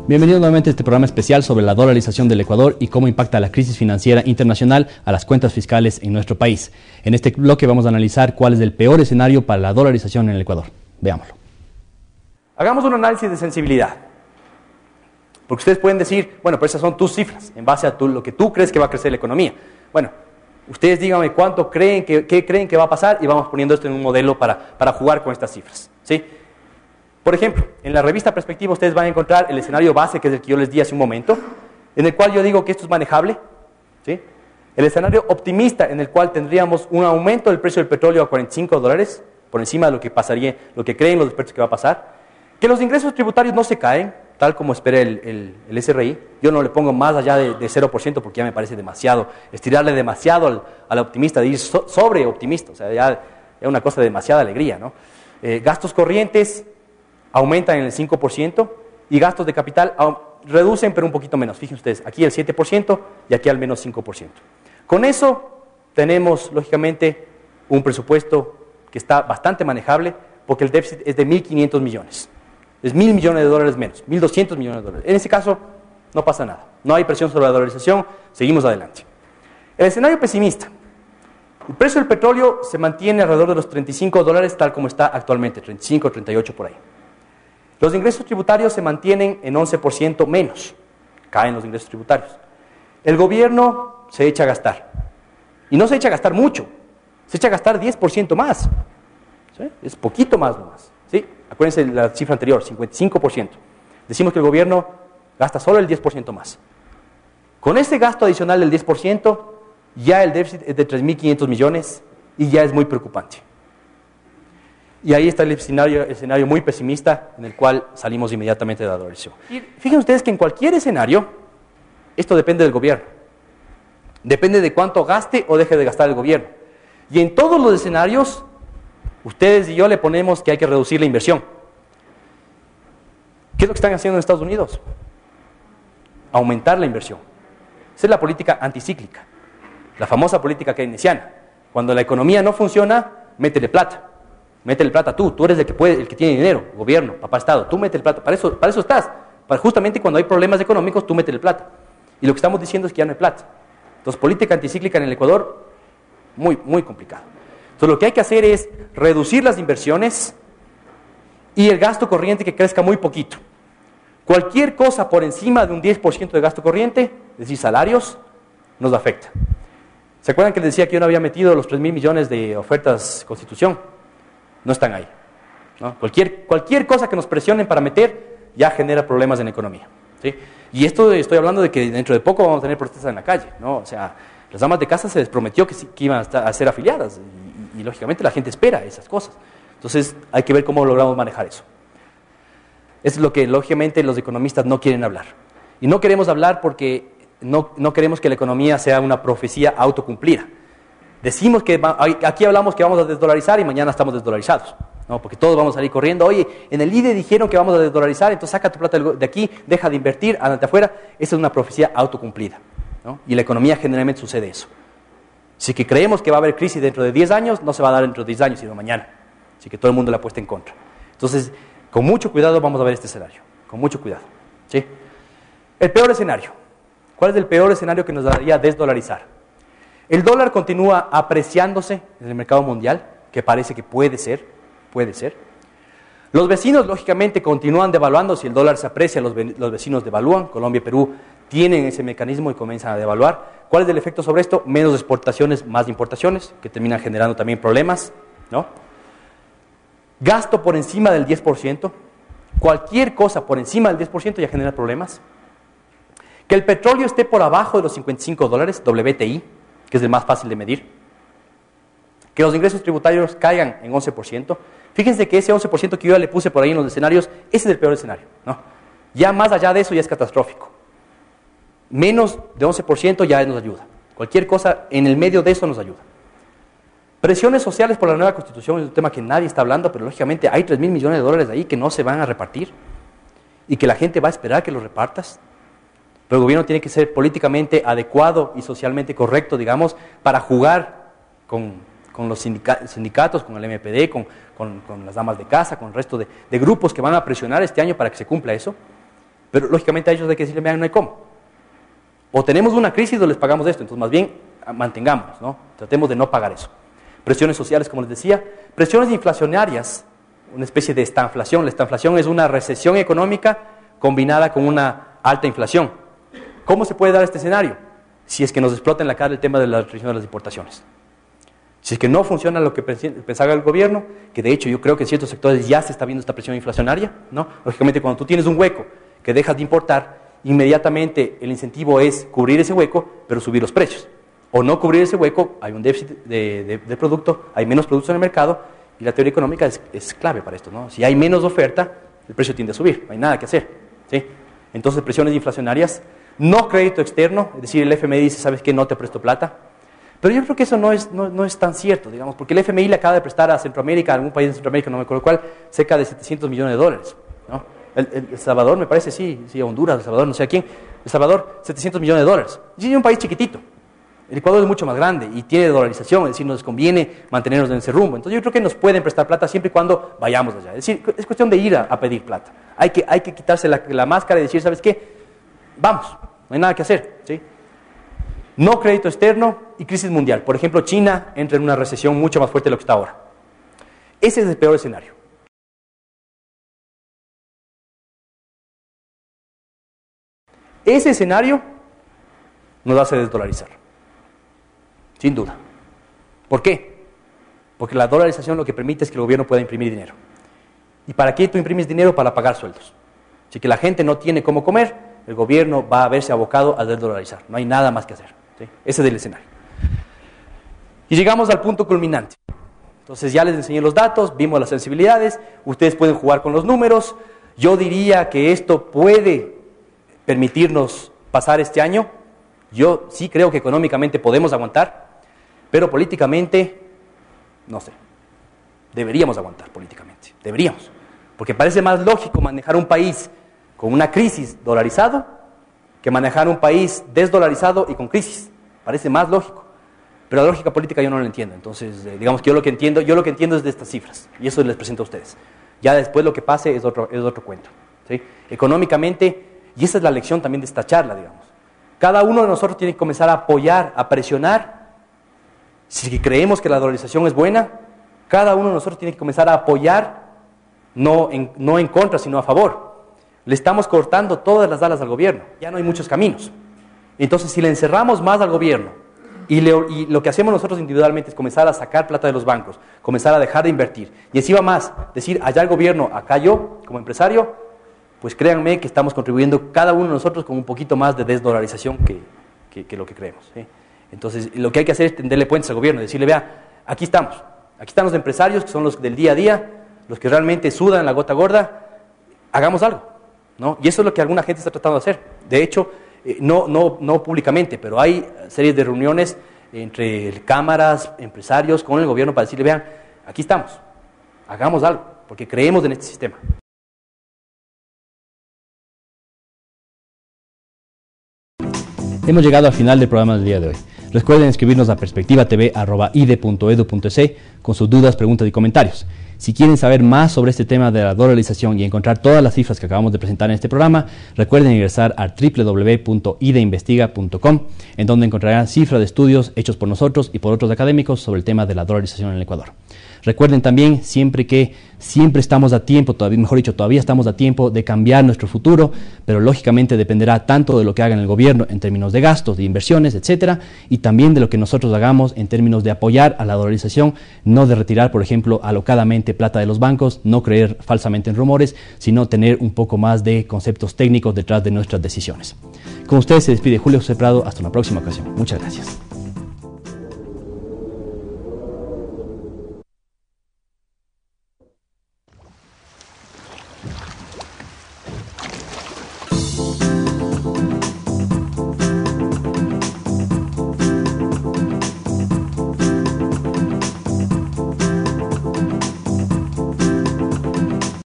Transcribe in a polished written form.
Bienvenidos nuevamente a este programa especial sobre la dolarización del Ecuador y cómo impacta la crisis financiera internacional a las cuentas fiscales en nuestro país. En este bloque vamos a analizar cuál es el peor escenario para la dolarización en el Ecuador. Veámoslo. Hagamos un análisis de sensibilidad. Porque ustedes pueden decir, bueno, pero esas son tus cifras, en base a lo que tú crees que va a crecer la economía. Bueno, ustedes díganme cuánto creen qué creen que va a pasar y vamos poniendo esto en un modelo para jugar con estas cifras, ¿sí? Por ejemplo, en la revista Perspectiva ustedes van a encontrar el escenario base, que es el que yo les di hace un momento, en el cual yo digo que esto es manejable, ¿sí? El escenario optimista, en el cual tendríamos un aumento del precio del petróleo a $45, por encima de lo que pasaría, lo que creen los expertos que va a pasar, que los ingresos tributarios no se caen, tal como espera el SRI. Yo no le pongo más allá de 0% porque ya me parece demasiado, estirarle demasiado al optimista, de ir sobre optimista, o sea, ya es una cosa de demasiada alegría, ¿no? Gastos corrientes aumentan en el 5% y gastos de capital reducen, pero un poquito menos. Fíjense ustedes, aquí el 7% y aquí al menos 5%. Con eso tenemos, lógicamente, un presupuesto que está bastante manejable porque el déficit es de 1.500 millones. Es $1.000 millones menos, 1.200 millones de dólares. En ese caso, no pasa nada. No hay presión sobre la dolarización, seguimos adelante. El escenario pesimista. El precio del petróleo se mantiene alrededor de los $35 tal como está actualmente, 35, 38 por ahí. Los ingresos tributarios se mantienen en 11% menos. Caen los ingresos tributarios. El gobierno se echa a gastar. Y no se echa a gastar mucho. Se echa a gastar 10% más. ¿Sí? Es poquito más nomás. ¿Sí? Acuérdense de la cifra anterior, 55%. Decimos que el gobierno gasta solo el 10% más. Con ese gasto adicional del 10%, ya el déficit es de 3.500 millones y ya es muy preocupante. Y ahí está el escenario muy pesimista en el cual salimos inmediatamente de la dolarización. Y fíjense ustedes que en cualquier escenario, esto depende del gobierno. Depende de cuánto gaste o deje de gastar el gobierno. Y en todos los escenarios, ustedes y yo le ponemos que hay que reducir la inversión. ¿Qué es lo que están haciendo en Estados Unidos? Aumentar la inversión. Esa es la política anticíclica, la famosa política keynesiana. Cuando la economía no funciona, métele plata. Métele plata tú eres el que puede, el que tiene dinero, gobierno, papá Estado, tú métele plata, para eso estás. Justamente cuando hay problemas económicos, tú métele plata. Y lo que estamos diciendo es que ya no hay plata. Entonces, política anticíclica en el Ecuador, muy, muy complicado. Entonces, lo que hay que hacer es reducir las inversiones y el gasto corriente que crezca muy poquito. Cualquier cosa por encima de un 10% de gasto corriente, es decir, salarios, nos afecta. ¿Se acuerdan que les decía que yo no había metido los 3.000 millones de ofertas Constitución? No están ahí, ¿no? Cualquier cosa que nos presionen para meter ya genera problemas en la economía, ¿sí? Y esto estoy hablando de que dentro de poco vamos a tener protestas en la calle, ¿no? O sea, las damas de casa se les prometió que iban a ser afiliadas y lógicamente la gente espera esas cosas. Entonces hay que ver cómo logramos manejar eso. Eso es lo que lógicamente los economistas no quieren hablar. Y no queremos hablar porque no queremos que la economía sea una profecía autocumplida. Decimos que aquí hablamos que vamos a desdolarizar y mañana estamos desdolarizados, ¿no? Porque todos vamos a salir corriendo. Oye, en el IDE dijeron que vamos a desdolarizar, entonces saca tu plata de aquí, deja de invertir, ándate afuera. Esa es una profecía autocumplida, ¿no? Y la economía generalmente sucede eso. Si que creemos que va a haber crisis dentro de 10 años, no se va a dar dentro de 10 años, sino mañana. Así que todo el mundo la apuesta en contra. Entonces, con mucho cuidado vamos a ver este escenario. Con mucho cuidado, ¿sí? El peor escenario. ¿Cuál es el peor escenario que nos daría desdolarizar? El dólar continúa apreciándose en el mercado mundial, que parece que puede ser. Los vecinos, lógicamente, continúan devaluando. Si el dólar se aprecia, los vecinos devalúan. Colombia y Perú tienen ese mecanismo y comienzan a devaluar. ¿Cuál es el efecto sobre esto? Menos exportaciones, más importaciones, que terminan generando también problemas, ¿no? Gasto por encima del 10%. Cualquier cosa por encima del 10% ya genera problemas. Que el petróleo esté por abajo de los $55, WTI, que es el más fácil de medir. Que los ingresos tributarios caigan en 11%. Fíjense que ese 11% que yo ya le puse por ahí en los escenarios, ese es el peor escenario, ¿no? Ya más allá de eso ya es catastrófico. Menos de 11% ya nos ayuda. Cualquier cosa en el medio de eso nos ayuda. Presiones sociales por la nueva Constitución es un tema que nadie está hablando, pero lógicamente hay 3.000 millones de dólares ahí que no se van a repartir y que la gente va a esperar que los repartas. Pero el gobierno tiene que ser políticamente adecuado y socialmente correcto, digamos, para jugar con los sindicatos, con el MPD, con las damas de casa, con el resto de grupos que van a presionar este año para que se cumpla eso. Pero lógicamente a ellos hay que decirle, vean, no hay cómo. O tenemos una crisis o les pagamos esto, entonces más bien mantengámonos, ¿no? Tratemos de no pagar eso. Presiones sociales, como les decía, presiones inflacionarias, una especie de estanflación. La estanflación es una recesión económica combinada con una alta inflación. ¿Cómo se puede dar este escenario? Si es que nos explota en la cara el tema de la restricción de las importaciones. Si es que no funciona lo que pensaba el gobierno, que de hecho yo creo que en ciertos sectores ya se está viendo esta presión inflacionaria, ¿no? Lógicamente cuando tú tienes un hueco que dejas de importar, inmediatamente el incentivo es cubrir ese hueco, pero subir los precios. O no cubrir ese hueco, hay un déficit de producto, hay menos productos en el mercado, y la teoría económica es clave para esto, ¿no? Si hay menos oferta, el precio tiende a subir, no hay nada que hacer, ¿sí? Entonces, presiones inflacionarias, no crédito externo, es decir, el FMI dice, ¿sabes qué? No te presto plata. Pero yo creo que eso no es tan cierto, digamos, porque el FMI le acaba de prestar a Centroamérica, a algún país de Centroamérica, no me acuerdo cuál, cerca de $700 millones, ¿no? El Salvador, me parece, sí, Honduras, El Salvador, no sé a quién. El Salvador, $700 millones. Y es un país chiquitito. El Ecuador es mucho más grande y tiene dolarización, es decir, nos conviene mantenernos en ese rumbo. Entonces yo creo que nos pueden prestar plata siempre y cuando vayamos allá. Es decir, es cuestión de ir a pedir plata. Hay que quitarse la máscara y decir, ¿sabes qué? Vamos, no hay nada que hacer, ¿sí? No crédito externo y crisis mundial. Por ejemplo, China entra en una recesión mucho más fuerte de lo que está ahora. Ese es el peor escenario. Ese escenario nos hace desdolarizar, sin duda. ¿Por qué? Porque la dolarización lo que permite es que el gobierno pueda imprimir dinero. ¿Y para qué tú imprimes dinero? Para pagar sueldos. Si que la gente no tiene cómo comer, el gobierno va a verse abocado a desdolarizar. No hay nada más que hacer, ¿sí? Ese es el escenario. Y llegamos al punto culminante. Entonces ya les enseñé los datos, vimos las sensibilidades, ustedes pueden jugar con los números. Yo diría que esto puede permitirnos pasar este año. Yo sí creo que económicamente podemos aguantar, pero políticamente, no sé, deberíamos aguantar políticamente, deberíamos, porque parece más lógico manejar un país con una crisis dolarizado que manejar un país desdolarizado y con crisis, parece más lógico, pero la lógica política yo no la entiendo. Entonces, digamos que yo lo que entiendo es de estas cifras, y eso les presento a ustedes. Ya después lo que pase es otro cuento, ¿sí? Económicamente. Y esa es la lección también de esta charla, digamos. Cada uno de nosotros tiene que comenzar a apoyar, a presionar. Si creemos que la dolarización es buena, cada uno de nosotros tiene que comenzar a apoyar, no en contra, sino a favor. Le estamos cortando todas las alas al gobierno. Ya no hay muchos caminos. Entonces, si le encerramos más al gobierno y lo que hacemos nosotros individualmente es comenzar a sacar plata de los bancos, comenzar a dejar de invertir, y encima más, decir, allá el gobierno, acá yo, como empresario, pues créanme que estamos contribuyendo cada uno de nosotros con un poquito más de desdolarización que lo que creemos, ¿sí? Entonces, lo que hay que hacer es tenderle puentes al gobierno, decirle, vea, aquí están los empresarios que son los del día a día, los que realmente sudan la gota gorda, hagamos algo, ¿no? Y eso es lo que alguna gente está tratando de hacer. De hecho, no públicamente, pero hay series de reuniones entre cámaras, empresarios, con el gobierno para decirle, vean, aquí estamos, hagamos algo, porque creemos en este sistema. Hemos llegado al final del programa del día de hoy. Recuerden escribirnos a perspectivatv@ide.edu.es con sus dudas, preguntas y comentarios. Si quieren saber más sobre este tema de la dolarización y encontrar todas las cifras que acabamos de presentar en este programa, recuerden ingresar a www.ideinvestiga.com, en donde encontrarán cifras de estudios hechos por nosotros y por otros académicos sobre el tema de la dolarización en el Ecuador. Recuerden también siempre estamos a tiempo, todavía estamos a tiempo de cambiar nuestro futuro, pero lógicamente dependerá tanto de lo que haga el gobierno en términos de gastos, de inversiones, etcétera, y también de lo que nosotros hagamos en términos de apoyar a la dolarización, no de retirar, por ejemplo, alocadamente plata de los bancos, no creer falsamente en rumores, sino tener un poco más de conceptos técnicos detrás de nuestras decisiones. Con ustedes se despide Julio José Prado, hasta una próxima ocasión. Muchas gracias.